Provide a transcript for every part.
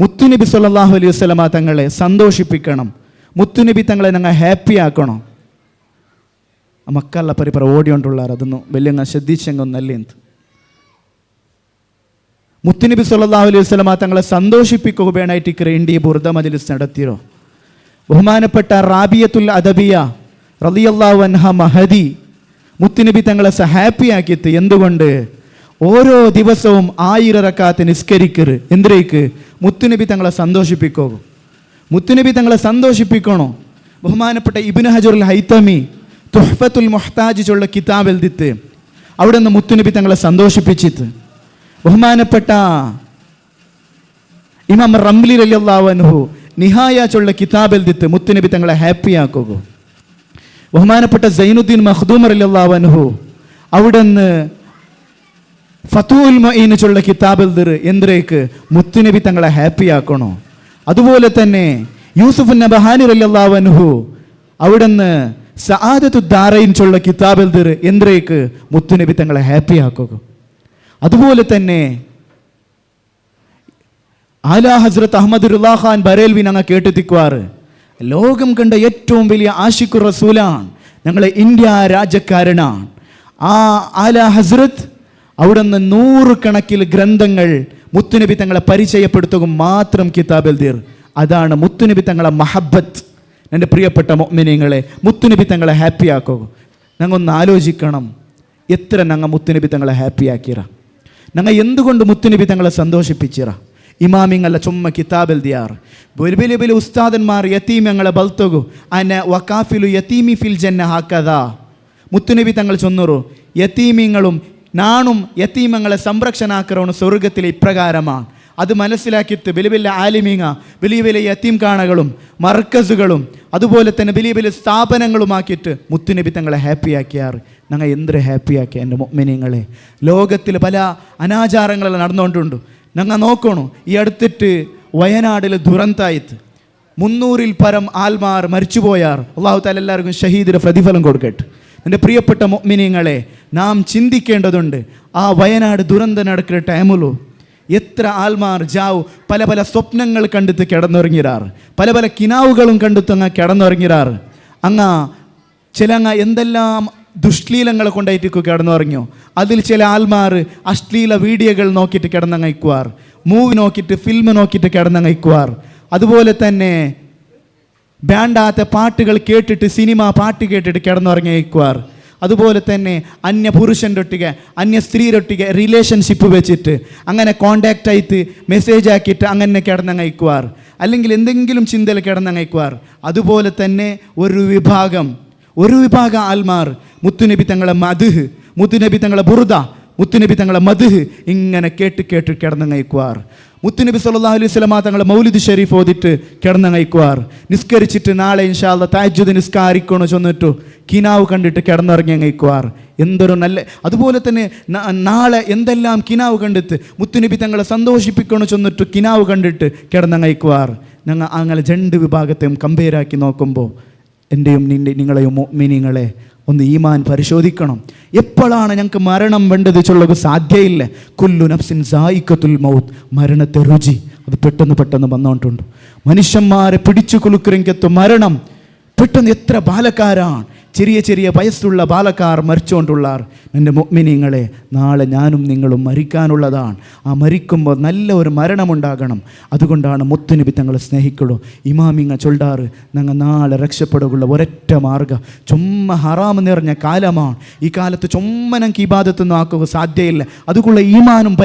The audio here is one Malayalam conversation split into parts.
മുത്തുനബി സല്ലല്ലാഹു അലൈഹി വസല്ലമ തങ്ങളെ സന്തോഷിപ്പിക്കണം, മുത്തുനബി തങ്ങളെ ഞങ്ങൾ ഹാപ്പി ആക്കണം. ആ മക്കള പരിപ്പറ ഓടിയോണ്ടുള്ളാർ അതൊന്നും വലിയ ശ്രദ്ധിച്ചെങ്കൊന്നല്ലേ എന്ത്. മുത്തുനബി സല്ലല്ലാഹു അലൈഹി വസല്ലമ തങ്ങളെ സന്തോഷിപ്പിക്കുക വേണമായിട്ട് ഇന്ത്യ ബുർദ മജ്ലിസ് നടത്തിയോ. ബഹുമാനപ്പെട്ട റാബിയത്തുൽ അദബിയ റളിയല്ലാഹു അൻഹ മഹദി മുത്തുനബി തങ്ങളെ ഹാപ്പി ആക്കിയിട്ട് എന്തുകൊണ്ട് ഓരോ ദിവസവും 1000 റക്അത്ത് നിസ്കരിക്കരുത്. എന്തിനേക്ക്? മുത്തുനബി തങ്ങളെ സന്തോഷിപ്പിക്കോ, മുത്തുനബി തങ്ങളെ സന്തോഷിപ്പിക്കണോ. ബഹുമാനപ്പെട്ട ഇബ്നു ഹജറുൽ ഹൈതമി തുഹ്ഫത്തുൽ മുഹ്താജ് ചൊല്ല കിതാബ് എഴുതിത്ത് അവിടെ നിന്ന് മുത്തുനബി തങ്ങളെ സന്തോഷിപ്പിച്ചിട്ട്. ബഹുമാനപ്പെട്ട ഇമാം റംലി റളിയല്ലാഹു അൻഹു നിഹായ ചൊല്ല കിതാബ് എഴുതിത്ത് മുത്തുനബി തങ്ങളെ ഹാപ്പി ആക്കുക. ബഹുമാനപ്പെട്ട സൈനുദ്ദീൻ മഖ്ദൂം റളിയല്ലാഹു അൻഹു അവിടെ നിന്ന് ഫതുൽ മുഈൻ ചൊല്ല കിതാബ് എഴുതിറ് എന്തിനേക്ക്? മുത്തുനബി തങ്ങളെ ഹാപ്പി ആക്കണോ. അതുപോലെ തന്നെ യൂസുഫ് നബഹാനി റളിയല്ലാഹു അൻഹു അവിടെ നിന്ന് സആദത്തു ദാറൈൻ ചൊല്ല കിതാബ് എഴുതിറ് എന്തിനേക്ക്? മുത്തുനബി തങ്ങളെ ഹാപ്പി ആക്കുക. അതുപോലെ തന്നെ ആലാ ഹസ്രത്ത് അഹമ്മദ് റിളാ ഖാൻ ബറേൽവി ഞങ്ങൾ കേട്ടെത്തിക്കുവാറ് ലോകം കണ്ട ഏറ്റവും വലിയ ആഷിഖുർ റസൂലാണ്, ഞങ്ങളെ ഇന്ത്യ രാജ്യക്കാരനാണ്. ആ ആലാ ഹസ്രത്ത് അവിടെ നിന്ന് 100 കണക്കിൽ ഗ്രന്ഥങ്ങൾ മുത്തുനബി തങ്ങളെ പരിചയപ്പെടുത്തുക മാത്രം കിതാബ് എഴുതിയർ. അതാണ് മുത്തുനബി തങ്ങളെ മഹബത്ത്. എൻ്റെ പ്രിയപ്പെട്ട മുഅ്മിനീങ്ങളെ, മുത്തുനബി തങ്ങളെ ഹാപ്പി ആക്കുക. ഞങ്ങൾ ഒന്ന് ആലോചിക്കണം, എത്ര ഞങ്ങൾ മുത്തുനബി തങ്ങളെ ഹാപ്പി ആക്കിയറ, ഞങ്ങൾ എന്തുകൊണ്ട് മുത്തുനബി തങ്ങളെ സന്തോഷിപ്പിച്ചിറ. ഇമാമിങ്ങളെ ചുമ്മ കിതാബ് എഴുതിയാർ. വലിയ വലിയ ഉസ്താദന്മാർ യതീമങ്ങളെ ബൽത്തകു അന വകാഫിലു യതീമി ഫിൽ ജന്ന ഹാക്കദാ. മുത്തുനബി തങ്ങൾ ചൊന്നറു യതീമിങ്ങളും നാണും യതീമങ്ങളെ സംരക്ഷണാക്കറോണ് സ്വർഗത്തിലെ ഇപ്രകാരമാണ്. അത് മനസ്സിലാക്കിയിട്ട് വലിയ വലിയ ആലിമീങ്ങ വലിയ വലിയ യതീം കാണകളും മർക്കസുകളും അതുപോലെ തന്നെ വലിയ വലിയ സ്ഥാപനങ്ങളുമാക്കിയിട്ട് മുത്തുനബി തങ്ങളെ ഹാപ്പി ആക്കിയാറ്. ഞങ്ങൾ എന്തൊരു ഹാപ്പി ആക്കിയ എൻ്റെ മുഅ്മിനീങ്ങളെ. ലോകത്തിൽ പല അനാചാരങ്ങളെല്ലാം നടന്നുകൊണ്ടുണ്ട്. ഞങ്ങൾ നോക്കണു, ഈ അടുത്തിട്ട് വയനാടിൽ ദുരന്തായിട്ട് 300-ൽ പരം ആൽമാർ മരിച്ചുപോയാർ. അല്ലാഹു തആല എല്ലാവർക്കും ഷഹീദിന് പ്രതിഫലം കൊടുക്കട്ടെ. എൻ്റെ പ്രിയപ്പെട്ട മുഅ്മിനീങ്ങളെ, നാം ചിന്തിക്കേണ്ടതുണ്ട്. ആ വയനാട് ദുരന്തം നടക്കുന്ന ടൈമിലു എത്ര ആൽമാർ ജാവ് പല പല സ്വപ്നങ്ങൾ കണ്ടിട്ട് കിടന്നുറങ്ങിറാറ്, പല പല കിനാവുകളും കണ്ടിട്ട് അങ്ങ് കിടന്നുറങ്ങിറാറ്. അങ്ങ് ചില എന്തെല്ലാം ദുഷ്ലീലങ്ങളെ കൊണ്ടായിട്ട് കിടന്നുറങ്ങിയോ. അതിൽ ചില ആൽമാർ അശ്ലീല വീഡിയോകൾ നോക്കിയിട്ട് കിടന്നങ്ങയ്ക്കുവാർ, മൂവി നോക്കിയിട്ട് ഫിലിം നോക്കിയിട്ട് കിടന്നങ്ങയ്ക്കുവാർ. അതുപോലെ തന്നെ വേണ്ടാത്ത പാട്ടുകൾ കേട്ടിട്ട് സിനിമ പാട്ട് കേട്ടിട്ട് കിടന്നുറങ്ങിക്കുവാർ. അതുപോലെ തന്നെ അന്യ പുരുഷൻ്റെ ഒട്ടിಗೆ അന്യ സ്ത്രീരൊട്ടിಗೆ റിലേഷൻഷിപ്പ് വെച്ചിട്ട് അങ്ങനെ കോണ്ടാക്റ്റ് ആയിട്ട് മെസ്സേജ് ആക്കിയിട്ട് അങ്ങനെ കിടന്നങ്ങയ്ക്കുവാർ, അല്ലെങ്കിൽ എന്തെങ്കിലും ചിന്തയിൽ കിടന്നങ്ങയ്ക്കുവാർ. അതുപോലെ തന്നെ ഒരു വിഭാഗം ആൽമാർ മുത്തുനബി തങ്ങളെ മദ്ഹ്, മുത്തുനബി തങ്ങളെ ബുർദ, മുത്തുനബി തങ്ങളെ മദ്ഹ് ഇങ്ങനെ കേട്ട് കിടന്നങ്ങയ്ക്കുവാർ. മുത്തുനബി സല്ലല്ലാഹു അലൈഹി വസല്ലമ തങ്ങളെ മൗലിദ് ഷരീഫ് ഓതിട്ട് കിടന്നങ്ങയ്ക്കുവാർ. നിസ്കരിച്ചിട്ട് നാളെ ഇൻഷാ അല്ലാഹ് തഹജ്ജുദ് നിസ്കാരിക്കണോ ചൊന്നിട്ടു കിനാവ് കണ്ടിട്ട് കിടന്നുറങ്ങിയങ്ങയ്ക്കുവാർ. എന്തൊരു നല്ല. അതുപോലെ തന്നെ നാളെ എന്തെല്ലാം കിനാവ് കണ്ടിട്ട് മുത്തുനബി തങ്ങളെ സന്തോഷിപ്പിക്കണോ ചൊന്നിട്ട് കിനാവ് കണ്ടിട്ട് കിടന്നങ്ങയ്ക്കുവാർ. ഞങ്ങൾ അങ്ങനെ 2 വിഭാഗത്തെയും കമ്പയറാക്കി നോക്കുമ്പോൾ എൻ്റെയും നിങ്ങളെയും മുഅ്മിനീങ്ങളെ ഒന്ന് ഈമാൻ പരിശോധിക്കണം. എപ്പോഴാണ് ഞങ്ങൾക്ക് മരണം വേണ്ടത് ചൊല്ലുക സാധ്യയില്ല. കുല്ലു നഫ്സിൻ സായിഖത്തുൽ മൗത്ത്, മരണത്തെ രുചി അത് പെട്ടെന്ന് വന്നുകൊണ്ടുണ്ട്. മനുഷ്യന്മാരെ പിടിച്ചു കുലുക്കുരെങ്കെത്തു മരണം പെട്ടെന്ന്. എത്ര ബാലക്കാരാണ്, ചെറിയ വയസ്സുള്ള ബാലക്കാർ മരിച്ചുകൊണ്ടുള്ളാർ. എൻ്റെ മുഅ്മിനീങ്ങളെ, നാളെ ഞാനും നിങ്ങളും മരിക്കാനുള്ളതാണ്. ആ മരിക്കുമ്പോൾ നല്ല ഒരു മരണമുണ്ടാകണം. അതുകൊണ്ടാണ് മുത്തുനബി തങ്ങളെ സ്നേഹിക്കുള്ളൂ. ഇമാമിങ്ങ ചൊല്ലാറ്, ഞങ്ങൾ നാളെ രക്ഷപ്പെടുകയുള്ള ഒരൊറ്റ മാർഗ്ഗം ചുമ്മ ഹറാം നിറഞ്ഞ കാലമാണ്. ഈ കാലത്ത് ചുമ്മ ഞങ്ങൾക്ക് ഇബാദത്തൊന്നും ആക്കുക സാധ്യയില്ല. അതുകൊള്ള ഈമാനും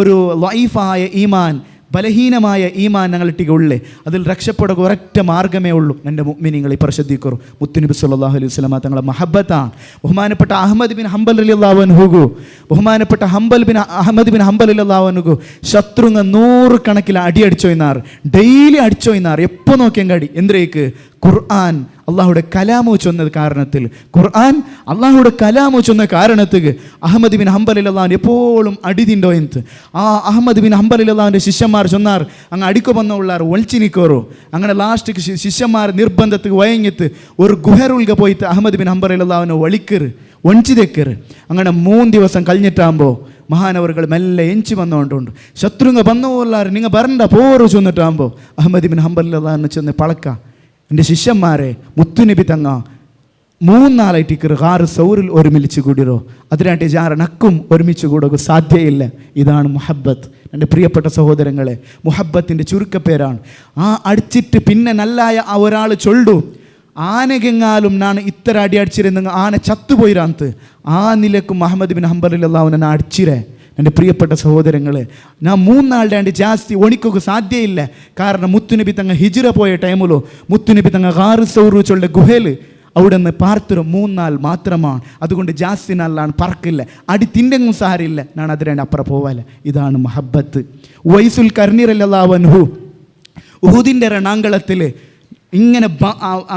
ഒരു ലൈഫായ ഈമാൻ, ബലഹീനമായ ഈമാൻ ഞങ്ങളിട്ടിക ഉള്ളേ. അതിൽ രക്ഷപ്പെടുക ഒരൊറ്റ മാർഗ്ഗമേ ഉള്ളൂ. എൻ്റെ മുഅ്മിനീങ്ങൾ ഇപ്പോൾ ശ്രദ്ധിക്കൂ. മുത്തുനബി സല്ലല്ലാഹു അലൈഹി വസല്ലമ തങ്ങളെ മഹബത്താണ്. ബഹുമാനപ്പെട്ട അഹ്മദ് ബിൻ ഹംബൽ റളിയല്ലാഹു അൻഹു, ബഹുമാനപ്പെട്ട അഹ്മദ് ബിൻ ഹംബൽ റളിയല്ലാഹു അൻഹു ശത്രുങ്ങ 100 കണക്കിൽ അടിച്ചോയിനാർ, ഡെയിലി അടിച്ചോയിനാർ. എപ്പോൾ നോക്കിയാൽ കടി. എന്തിനേക്ക്? ഖുർആൻ അള്ളാഹുടെ കലാമു ചൊന്ന കാരണത്തിൽ, ഖുർആൻ അള്ളാഹുടെ കലാമു ചൊന്ന കാരണത്തിൽ അഹമ്മദ് ബിൻ ഹംബൽ റളിയല്ലാഹു എപ്പോഴും അടിതിണ്ടോ എന്ന്. ആ അഹമ്മദ് ബിൻ ഹംബൽ റളിയല്ലാഹുവിൻ്റെ ശിഷ്യന്മാർ ചൊന്നാർ അങ്ങ് അടിക്കു വന്നുള്ളാർ ഒളിച്ചു നിൽക്കോറോ. അങ്ങനെ ലാസ്റ്റ് ശിഷ്യന്മാർ നിർബന്ധത്തിൽ വയങ്ങിത്ത് ഒരു ഗുഹറുൽക പോയിട്ട് അഹമ്മദ് ബിൻ ഹംബൽ റളിയല്ലാഹുവിനെ ഒഞ്ചി തെക്കറ്. അങ്ങനെ 3 ദിവസം കഴിഞ്ഞിട്ടാകുമ്പോൾ മഹാനവറുകൾ മെല്ലെ എഞ്ചി വന്നുകൊണ്ടുണ്ട്. ശത്രുങ്ങ വന്നുകൊള്ളാറ് നിങ്ങൾ വരണ്ട പോറ് ചെന്നിട്ടാകുമ്പോൾ അഹമ്മദ് ബിൻ ഹംബൽ ചെന്ന് പളക്ക എൻ്റെ ശിഷ്യന്മാരെ മുത്തുനബി തങ്ങ 3-4 കാറ് സൗറിൽ ഒരുമിച്ച് കൂടിയോ അതിനായിട്ട് ജാറണക്കും ഒരുമിച്ച് കൂടുക സാധ്യയില്ല. ഇതാണ് മുഹബത്ത്. എൻ്റെ പ്രിയപ്പെട്ട സഹോദരങ്ങളെ, മുഹബത്തിൻ്റെ ചുരുക്കപ്പേരാണ്. ആ അടിച്ചിട്ട് പിന്നെ നല്ലായ ആ ഒരാൾ ചൊല്ലു ആനകെങ്ങാലും നാണ് ഇത്ര അടി അടിച്ചിരുന്നെങ്കിൽ ആന ചത്തുപോയിരാന്ത് ആ നിലക്കും മുഹമ്മദ് ബിൻ ഹംബലില്ലാവുന്ന അടിച്ചിരേ. എൻ്റെ പ്രിയപ്പെട്ട സഹോദരങ്ങളെ, ഞാൻ 3 നാളുടെ ജാസ്തി ഒണിക്കുക സാധ്യയില്ല. കാരണം മുത്തുനബി തങ്ങ ഹിജ്റ പോയ ടൈമിലോ മുത്തുനബി തങ്ങ കാറ് സൗറു ചൊല്ല ഗുഹയിൽ അവിടെ നിന്ന് പാർത്തിരും 3 നാൾ മാത്രമാണ്. അതുകൊണ്ട് ജാസ്തി നാളിലാണ് പറക്കില്ല, അടി തിണ്ടെങ്ങും സാരില്ല, ഞാൻ അതിരണ്ട് അപ്പുറം പോവാല. ഇതാണ് മുഹബത്ത്. വൈസുൽ കർണി റളിയല്ലാഹു അൻഹു ഉഹുദിൻ്റെ രണാങ്കളത്തിൽ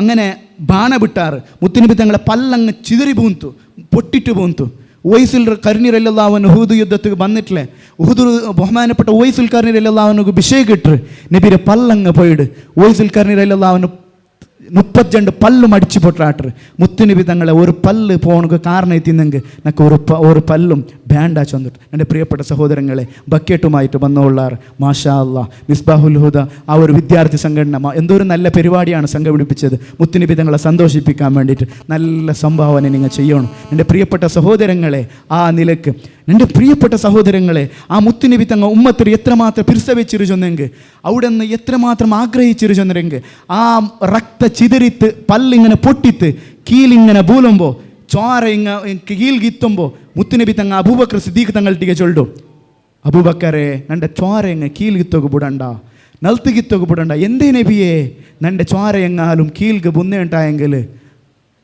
അങ്ങനെ ബാണ വിട്ടാറ്. മുത്തുനബി തങ്ങളെ പല്ലങ്ങ് ചിതറി പൂന്തു, പൊട്ടിട്ട് പൂന്തു. വൈസുൽ കർണി റളിയല്ലാഹു അൻഹു ഉഹുദ് യുദ്ധത്തിൽ വന്നിട്ടില്ലേ, ഉഹുദ് ബഹുമാനപ്പെട്ട വൈസുൽ കർണി റളിയല്ലാഹു അൻഹു അഭിഷേകിട്ട് നബിയുടെ പല്ലങ്ങ് പോയിട്. വൈസുൽ കർണി റളിയല്ലാഹു അൻഹു 32 പല്ലും അടിച്ചു പൊട്ടാട്ടർ. മുത്തുനബി തങ്ങളെ ഒരു പല്ല് പോണക്ക് കാരണം എത്തിന്നെങ്കിൽ നമുക്ക് ഒരു പല്ലും ബാൻഡാ ചൊന്നിട്ട്. എൻ്റെ പ്രിയപ്പെട്ട സഹോദരങ്ങളെ, ബക്കറ്റുമായിട്ട് വന്നോള്ളാറ്. മാഷാ അല്ലാ, മിസ്ബാഹുൽ ഹുദ ആ ഒരു വിദ്യാർത്ഥി സംഘടന എന്തൊരു നല്ല പരിപാടിയാണ് സംഘടിപ്പിച്ചത്. മുത്തുനബി തങ്ങളെ സന്തോഷിപ്പിക്കാൻ വേണ്ടിയിട്ട് നല്ല സംഭാവന നിങ്ങൾ ചെയ്യണം. എൻ്റെ പ്രിയപ്പെട്ട സഹോദരങ്ങളെ, ആ നിലക്ക് എൻ്റെ പ്രിയപ്പെട്ട സഹോദരങ്ങളെ, ആ മുത്തുനബി തങ്ങ ഉമ്മത്തിൽ എത്രമാത്രം പിരിസവെച്ചിരുന്നെങ്കിൽ അവിടെ നിന്ന് എത്രമാത്രം ആഗ്രഹിച്ചിരുന്നെങ്കിൽ ആ രക്ത ചിതറിത്ത് പല്ലിങ്ങനെ പൊട്ടിത്ത് കീലിങ്ങനെ ബൂലുമ്പോൾ ചോര കീൽ ഗിത്തുമ്പോൾ മുത്തുനബി തങ്ങ അബൂബക്കർ സിദ്ദീഖ് തങ്ങൾട്ടിಗೆ ചൊല്ലു, അബൂബക്കറെ നൻ്റെ ചോര എങ്ങ കീൽ ഗിത്തോക്ക് ಬಿಡണ്ട, നൽത്ത് ഗിത്തോക്ക് ಬಿಡണ്ട. എന്തേ നബിയേ നൻ്റെ ചോര എങ്ങാലും കീൽക്ക് ബുന്നേണ്ടായെങ്കിൽ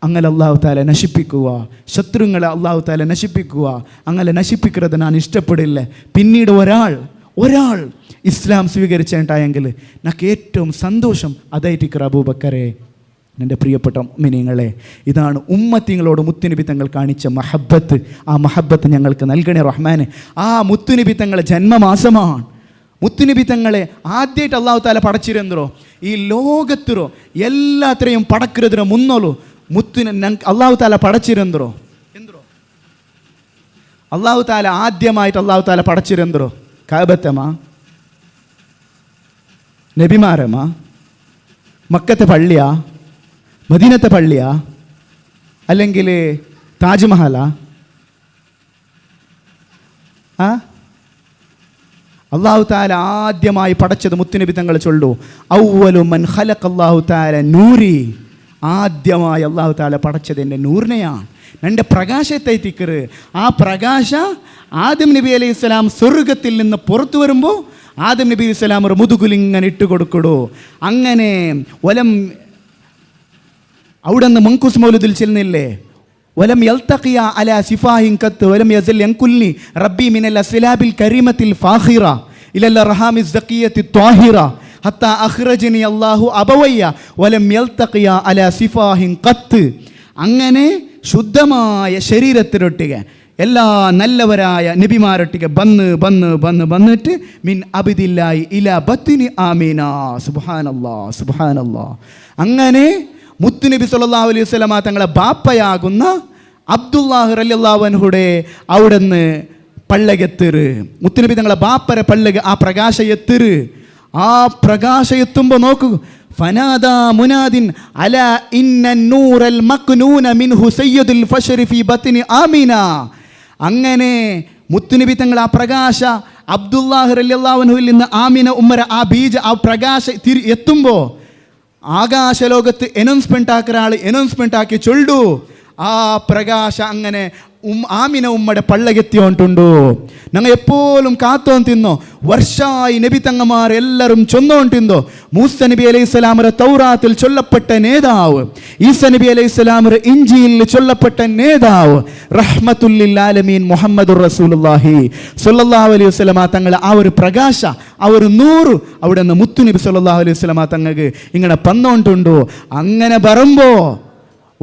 അങ്ങനെ അള്ളാഹു താല നശിപ്പിക്കുക, ശത്രുങ്ങളെ അള്ളാഹു താല നശിപ്പിക്കുക. അങ്ങനെ നശിപ്പിക്കുന്നത് ഞാൻ ഇഷ്ടപ്പെടില്ല. പിന്നീട് ഒരാൾ ഇസ്ലാം സ്വീകരിച്ചേണ്ടായെങ്കിൽ എനിക്ക് ഏറ്റവും സന്തോഷം അതായിരിക്കും അബൂബക്കറെ. എൻ്റെ പ്രിയപ്പെട്ട മുഅ്മിനീങ്ങളെ, ഇതാണ് ഉമ്മത്തിങ്ങളോട് മുത്തുനബി തങ്ങൾ കാണിച്ച മഹബത്ത്. ആ മഹബത്ത് ഞങ്ങൾക്ക് നൽകണേ റഹ്മാനെ. ആ മുത്തുനബി തങ്ങളെ ജന്മമാസമാണ്. മുത്തുനബി തങ്ങളെ ആദ്യമായിട്ട് അള്ളാഹു താല പടച്ചിരുന്നോ ഈ ലോകത്തിറോ എല്ലാത്രയും പടക്കുന്നതിനോ മുന്നോളൂ അള്ളാഹു താല പടച്ചിരുന്നോ അള്ളാഹു താല ആദ്യമായിട്ട് അള്ളാഹു താല പടച്ചിരുന്നോ കാബത്തമാ, നബിമാരമാ, മക്കത്തെ പള്ളിയാ, മദീനത്തെ പള്ളിയാ, അല്ലെങ്കിൽ താജ്മഹലാ? അള്ളാഹു താല ആദ്യമായി പടച്ചത് മുത്തുനബി തങ്ങൾ ചൊല്ലു, അവ്വലു മൻ ഖലഖ അല്ലാഹു തആല നൂരി. ആദ്യമായി അള്ളാഹു താല പടച്ചത് എൻ്റെ നൂറിനെയാണ്, എൻ്റെ പ്രകാശത്തെ തിക്കറ്. ആ പ്രകാശ ആദം നബി അലൈഹി സ്വലാം സ്വർഗത്തിൽ നിന്ന് പുറത്തു വരുമ്പോൾ ആദം നബി അലൈഹി സ്വലാം ഒരു മുതുകുലിങ്ങനെ ഇട്ട് കൊടുക്കടോ. അങ്ങനെ അവിടെ നിന്ന് മങ്കൂസ് മൗലിദിൽ ചെല്ലുന്നില്ലേ, വലം യൽതഖിയ അലാ സിഫാഹിൻ ഖത്ത് വലം യസൽ യൻകുൽനി റബ്ബി മിനൽ അസ്ലാബിൽ കരീമത്തിൽ ഫാഖിറ ഇലൽ റഹാമിസ് സഖിയത്തി ത്വാഹിറ ഹത്താ അഖ്റജനി അല്ലാഹു അബവയ്യ വലം യൽതഖിയ അലാ സിഫാഹിൻ ഖത്ത്. അങ്ങനെ ശുദ്ധമായ ശരീരത്തിനൊട്ടിಗೆ എല്ലാ നല്ലവരായ നബിമാരൊട്ടിಗೆ വന്നിട്ട് മിൻ അബ്ദില്ലാഹി ഇലാ ബത്നി ആമീന. സുബ്ഹാനല്ലാഹ് സുബ്ഹാനല്ലാഹ്. അങ്ങനെ മുത്തുനബി സല്ലല്ലാഹു അലൈഹി വസല്ലമ തങ്ങളെ ബാപ്പയാകുന്ന അബ്ദുല്ലാഹ് റളിയല്ലാഹു അൻഹുടെ അവിടുന്ന് പള്ളകെത്തിറ്. മുത്തുനബി തങ്ങളെ ബാപ്പരെ പള്ളക ആ പ്രകാശ എത്തിറ്. ആ പ്രകാശ എത്തുമ്പോൾ നോക്കൂ, ഫനാദാ മുനാദിൻ അലാ ഇന്ന നൂറൽ മക്നൂന മിൻഹു സയ്യിദുൽ ഫശ്രി ഫീ ബത്നി ആമീന. അങ്ങനെ മുത്തുനബി തങ്ങൾ ആ പ്രകാശ അബ്ദുല്ലാഹ് റളിയല്ലാഹു അൻഹുവിൽ നിന്ന് ആമീന ഉമ്മര ആ ബീജ ആ പ്രകാശ എത്തുമ്പോൾ ആകാശലോകത്ത് അനൗൺസ്മെൻ്റ് ആക്കുന്ന ആൾ അനൗൺസ്മെൻ്റ് ആക്കി ചൊല്ലു, ആ പ്രകാശ അങ്ങനെ ആമിന ഉമ്മയുടെ പള്ളകെത്തിയോണ്ടുണ്ടു. ഞങ്ങൾ എപ്പോഴും കാത്തോൻ തിന്നോ വർഷമായി നബി തങ്ങമാർ എല്ലാവരും ചൊന്നോണ്ടിന്തോ. മൂസ നബി അലൈഹി സ്വലാമറെ തൗറാത്തിൽ ചൊല്ലപ്പെട്ട നേതാവ്, ഈസ നബി അലൈഹി സ്വലാമറെ ഇഞ്ചിയിൽ ചൊല്ലപ്പെട്ട നേതാവ്, റഹ്മത്തുല്ലിൽ ആലമീൻ മുഹമ്മദുർ റസൂലുള്ളാഹി സ്വല്ലല്ലാഹു അലൈഹി വസല്ലമ തങ്ങൾ ആ ഒരു പ്രകാശ ആ ഒരു നൂറ് അവിടെ നിന്ന് മുത്തുനബി സ്വല്ലല്ലാഹു അലൈഹി വസല്ലമ തങ്ങൾക്ക് ഇങ്ങനെ പന്നോണ്ടുണ്ടു. അങ്ങനെ പറയുമ്പോൾ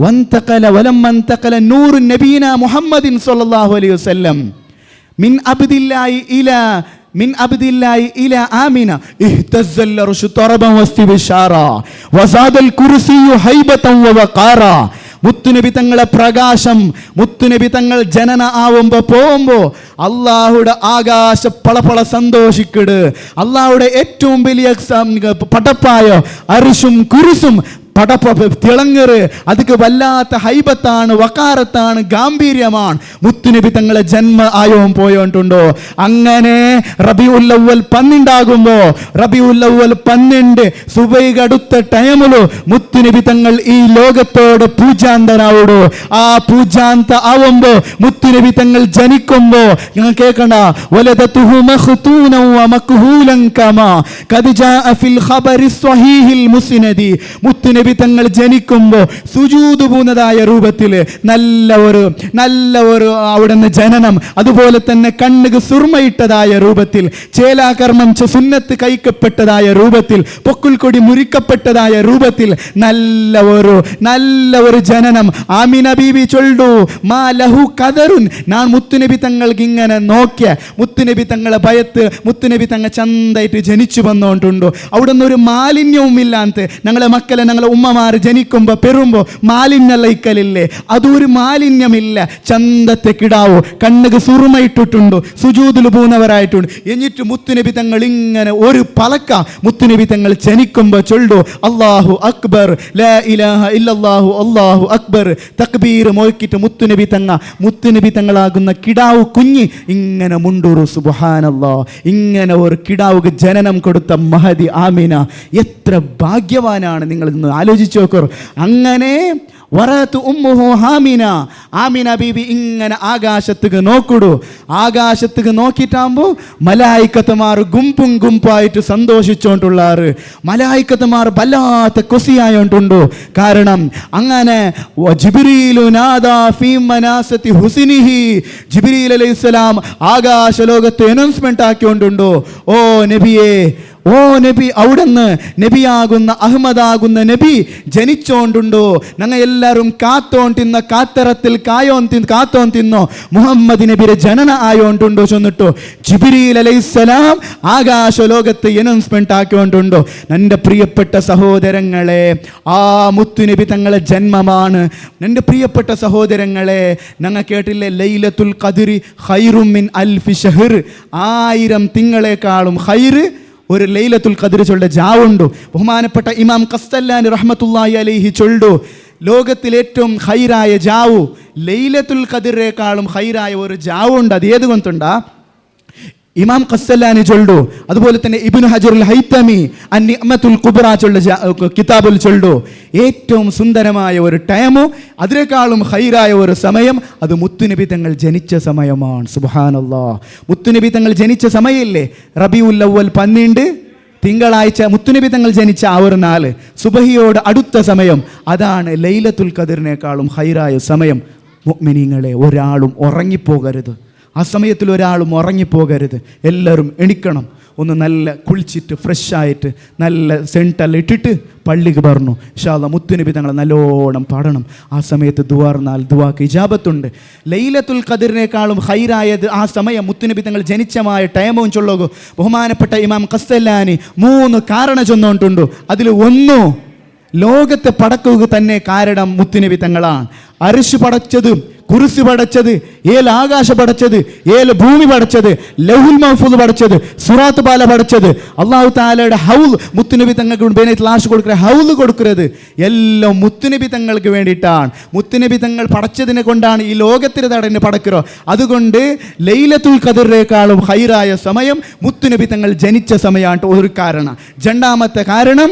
വന്തഖല വലമ്മൻ തഖല നൂറു നബീന മുഹമ്മദിൻ സ്വല്ലല്ലാഹു അലൈഹി വസല്ലം മിൻ അബ്ദില്ലാഹി ഇലാ ആമിന ഇഹ്തസ്സൽ അർശു തറബൻ വസ്തിബശാറ വസാദൽ കുർസിയു ഹൈബതൻ വവഖാറ മുത്തുനബി തങ്ങളെ പ്രകാശം, മുത്തുനബി തങ്ങൾ ജനന ആവുമ്പോ പോകുമ്പോ അള്ളാഹുടെ ആകാശ പളപള സന്തോഷിക്കിട്. അള്ളാഹുടെ ഏറ്റവും വലിയ പടപ്പായ അരിശും കുരിശും തിളങ്ങറ്, അതിക്ക് വല്ലാത്ത ഹൈബത്താണ്, വക്കാരത്താണ്, ഗാംഭീര്യമാണ്. മുത്തുനബി തങ്ങളെ ജന്മ ആയോം പോയോണ്ടുണ്ടോ? അങ്ങനെ റബീഉൽ അവ്വൽ 12 റബീഉൽ അവ്വൽ 12 സുബൈക്ക് അടുത്ത ടൈമില് മുത്തുനബി തങ്ങൾ ഈ ലോകത്തോട് പൂജാന്തനാവോടോ. ആ പൂജാന്ത ആവുമ്പോ മുത്തുനബി തങ്ങൾ ജനിക്കുമ്പോ നിങ്ങൾ കേൾക്കണ്ട, വലദതുഹു മഖ്തൂനൻ വമക്ഹൂലൻ കമാ ഖദ് ജാഅ ഫിൽ ഖബരി സ്വഹീഹിൽ മുസ്നദി. മുത്തുനബി തങ്ങൾ ജനിക്കുമ്പോൾ സുജൂദ് പൂന്നതായ രൂപത്തിൽ നല്ല ഒരു അവിടുന്ന് ജനനം, അതുപോലെ തന്നെ കണ്ണുക്ക് സുർമയിട്ടതായ രൂപത്തിൽ, ചേലാകർമ്മം സുന്നത്ത് കൈക്കപ്പെട്ടതായ രൂപത്തിൽ, പൊക്കുൽ കൊടി മുറിക്കപ്പെട്ടതായ രൂപത്തിൽ നല്ല ഒരു ജനനം. ആമിന ബീബി ചൊല്ലു മാ ലഹു ഖദറുൻ. ഞാൻ മുത്തുനബി തങ്ങൾക്ക് ഇങ്ങനെ നോക്കിയ മുത്തുനബി തങ്ങളെ ഭയത്ത് മുത്തുനബി തങ്ങൾ ചന്തായിട്ട് ജനിച്ചു വന്നോണ്ടുണ്ടോ. അവിടുന്ന് ഒരു മാലിന്യവും ഇല്ലാത്ത ഞങ്ങളെ മക്കളെ ഞങ്ങളെ ഉമ്മമാർ ജനിക്കുമ്പോ പെറുമ്പോ മാലിന്യം ലയിക്കലില്ലേ, അതൊരു മാലിന്യമില്ല. ചന്തത്തെ കിടാവോ, കണ്ണുക്ക് സുറുമയിട്ടിട്ടുണ്ടോ, സുജൂദിൽ പോകുന്നവരായിട്ടുണ്ട്. എന്നിട്ട് മുത്തുനബി തങ്ങൾ ഇങ്ങനെ ഒരു പലക്ക മുത്തുനബി തങ്ങൾ ജനിക്കുമ്പോ ചൊല്ലു അല്ലാഹു അക്ബർ, ലാ ഇലാഹ ഇല്ലല്ലാഹു അല്ലാഹു അക്ബർ, തക്ബീർ മോക്കിട്ട് മുത്തുനബി തങ്ങളാകുന്ന കിടാവ് കുഞ്ഞ് ഇങ്ങനെ മുണ്ടൂറു. സുബ്ഹാനല്ലാഹ്, ഇങ്ങനെ ഒരു കിടാവുക്ക് ജനനം കൊടുത്ത മഹദി ആമിന എത്ര ഭാഗ്യവാനാണ്. നിങ്ങൾ ഇന്ന് ആലോചിച്ചു നോക്കൂ. അങ്ങനെ വറഅതു ഉമ്മുഹു ആമിന, ആമിന ബീബി ഇങ്ങനെ ആകാശത്തേക്ക് നോക്കിടൂ. ആകാശത്തേക്ക് നോക്കിയിട്ടാകുമ്പോ മലായിക്കത്തുമാർ ഗുംപായിട്ട് സന്തോഷിച്ചോണ്ടുള്ളാറ്. മലായിക്കത്തുമാർ വല്ലാത്ത കൊസിയായോണ്ടുണ്ടോ. കാരണം അങ്ങനെ ജിബ്രീലു നാദാ ഫീ മനാസതി ഹുസ്നിഹി, ജിബ്രീൽ അലൈഹിസ്സലാം ആകാശ ലോകത്തെ അനൗൺസ്മെന്റ് ആക്കിയോണ്ടുണ്ടോ. ഓ നബിയേ, ഓ നബി, അവിടുന്ന് നബിയാകുന്ന അഹമ്മദാകുന്ന നബി ജനിച്ചോണ്ടുണ്ടോ. ഞങ്ങൾ എല്ലാവരും കാത്തോണ്ടിന്ന കാത്തറത്തിൽ കാത്തോൻ തിന്നോ മുഹമ്മദ് നബിയുടെ ജനന ആയോണ്ടുണ്ടോ ചെന്നിട്ടോ. ജിബ്രീൽ അലൈഹിസ്സലാം ആകാശ ലോകത്ത് അനൗൺസ്മെന്റ് ആക്കിയോണ്ടുണ്ടോ. എൻ്റെ പ്രിയപ്പെട്ട സഹോദരങ്ങളെ, ആ മുത്തുനബി തങ്ങളെ ജന്മമാണ്. എൻ്റെ പ്രിയപ്പെട്ട സഹോദരങ്ങളെ, ഞങ്ങൾ കേട്ടില്ലേ ലൈലത്തുൽ ഖദ്രി ഖൈറും മിൻ അൽഫി ഷഹർ, 1000 തിങ്കളെക്കാളും ഖൈറ് ഒരു ലൈലത്തുൽ ഖദ്ർ ചൊല്ലുന്ന ജാവുണ്ട്. ബഹുമാനപ്പെട്ട ഇമാം ഖസ്തല്ലാനി റഹ്മത്തുള്ളാഹി അലൈഹി ചൊല്ലു, ലോകത്തിൽ ഏറ്റവും ഖൈറായ ജാവു ലൈലത്തുൽ ഖദ്റിനേക്കാളും ഖൈറായ ഒരു ജാവുണ്ട്. അത് ഏത് കൊണ്ടുണ്ടാ? ഇമാം ഖസ്സലാനി ചൊല്ലു. അതുപോലെ തന്നെ ഇബ്നു ഹജറുൽ ഹൈതമി അൻ-നിഅമത്തുൽ കുബ്ര കിതാബിൽ ചൊല്ലു, ഏറ്റവും സുന്ദരമായ ഒരു ടൈമോ അതിനേക്കാളും ഖൈറായ ഒരു സമയം അത് മുത്തുനബി തങ്ങൾ ജനിച്ച സമയമാണ്. സുബ്ഹാനല്ലാഹ്, മുത്തുനബി തങ്ങൾ ജനിച്ച സമയമില്ലേ റബീഉൽ അവ്വൽ 12 തിങ്കളാഴ്ച മുത്തുനബി തങ്ങൾ ജനിച്ച ആ ഒരു നാല് സുബഹിയോട് അടുത്ത സമയം, അതാണ് ലൈലത്തുൽ ഖദ്റിനേക്കാളും ഖൈറായ സമയം. മുഅ്മിനീങ്ങളെ, ഒരാളും ഉറങ്ങിപ്പോകരുത്. ആ സമയത്തിൽ ഒരാളും ഉറങ്ങിപ്പോകരുത്. എല്ലാവരും എണിക്കണം. ഒന്ന് നല്ല കുളിച്ചിട്ട് ഫ്രഷായിട്ട് നല്ല സെൻറ്റെല്ലാം ഇട്ടിട്ട് പള്ളിക്ക് പറഞ്ഞു ഇൻഷാ അല്ലാഹ് മുത്തുനബി തങ്ങളെ നല്ലോണം പാടണം. ആ സമയത്ത് ദുആർന്നാൽ ദുആക്ക് ഇജാബത്തുണ്ട്. ലൈലത്തുൽ ഖദ്റിനേക്കാളും ഖൈറായത് ആ സമയം മുത്തുനബി തങ്ങൾ ജനിച്ചമായ ടൈമും ചൊല്ലുക. ബഹുമാനപ്പെട്ട ഇമാം ഖസ്സലാനി 3 കാരണം ചൊന്നുകൊണ്ടുണ്ട്. അതിൽ ഒന്ന്, ലോകത്തെ പടക്കുക തന്നെ കാരണം മുത്തുനബി തങ്ങളാണ്. അർശ് പടച്ചത്, കുർസി പടച്ചത്, ഏല് ആകാശ പടച്ചത്, ഏല് ഭൂമി പടച്ചത്, ലൗഹുൽ മഹ്ഫൂദ് പടച്ചത്, സുറാത്ത് പാല പടച്ചത്, അല്ലാഹു തആലയുടെ ഹൗൽ മുത്തുനബി തങ്ങൾക്ക് ബേനത്ത് ലാഷ് കൊടുക്കുക, ഹൗൽ കൊടുക്കുന്നത് എല്ലാം മുത്തുനബി തങ്ങൾക്ക് വേണ്ടിയിട്ടാണ്. മുത്തുനബി തങ്ങൾ പടച്ചതിനെ കൊണ്ടാണ് ഈ ലോകത്തിന് തടഞ്ഞ് പടக்கிறോ. അതുകൊണ്ട് ലൈലത്തുൽ ഖദ്റിനേക്കാളും ഖൈറായ സമയം മുത്തുനബി തങ്ങൾ ജനിച്ച സമയമാണ് ഒരു കാരണം. രണ്ടാമത്തെ കാരണം,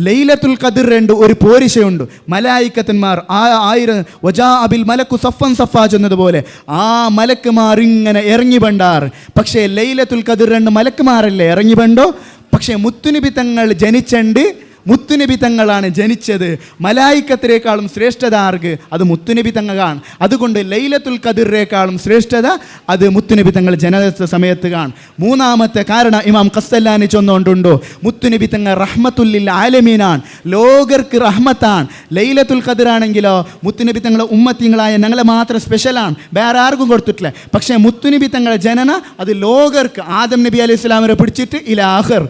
ലൈലത്തുൽ ഖദ്ർ ഒരു പോരിശയുണ്ട്. മലായിക്കത്തന്മാർ 1000 വജാ അബിൽ മലക്കു സഫൻ സഫാ ചെന്നതുപോലെ ആ മലക്കുമാർ ഇങ്ങനെ ഇറങ്ങി പണ്ടാർ. പക്ഷേ ലൈലത്തുൽ ഖദ്ർ മലക്കുമാരല്ലേ ഇറങ്ങി പണ്ടോ. പക്ഷേ മുത്തുനബി തങ്ങൾ ജനിച്ചണ്ട്, മുത്തുനബി തങ്ങളാണ് ജനിച്ചത്. മലായിക്കത്തിനേക്കാളും ശ്രേഷ്ഠത ആർക്ക്? അത് മുത്തുനബി തങ്ങളാണ്. അതുകൊണ്ട് ലൈലത്തുൽ ഖദ്റിനേക്കാളും ശ്രേഷ്ഠത അത് മുത്തുനബി തങ്ങൾ ജനന സമയത്ത് കാണും. മൂന്നാമത്തെ കാരണം ഇമാം ഖസ്സലാനി ചൊന്നുകൊണ്ടുണ്ടോ, മുത്തുനബി തങ്ങൾ റഹ്മത്തുല്ലിൽ ആലമീനാണ്, ലോകർക്ക് റഹ്മത്താണ്. ലൈലത്തുൽ ഖദ്റാണെങ്കിലോ മുത്തുനബി തങ്ങളെ ഉമ്മത്തിങ്ങളായ ഞങ്ങളെ മാത്രം സ്പെഷ്യലാണ്, വേറെ ആർക്കും കൊടുത്തിട്ടില്ല. പക്ഷേ മുത്തുനബി തങ്ങളെ ജനന അത് ലോകർക്ക്, ആദം നബി അലൈഹി സ്വലാമിനെ പിടിച്ചിട്ട് ഇലാഖിർ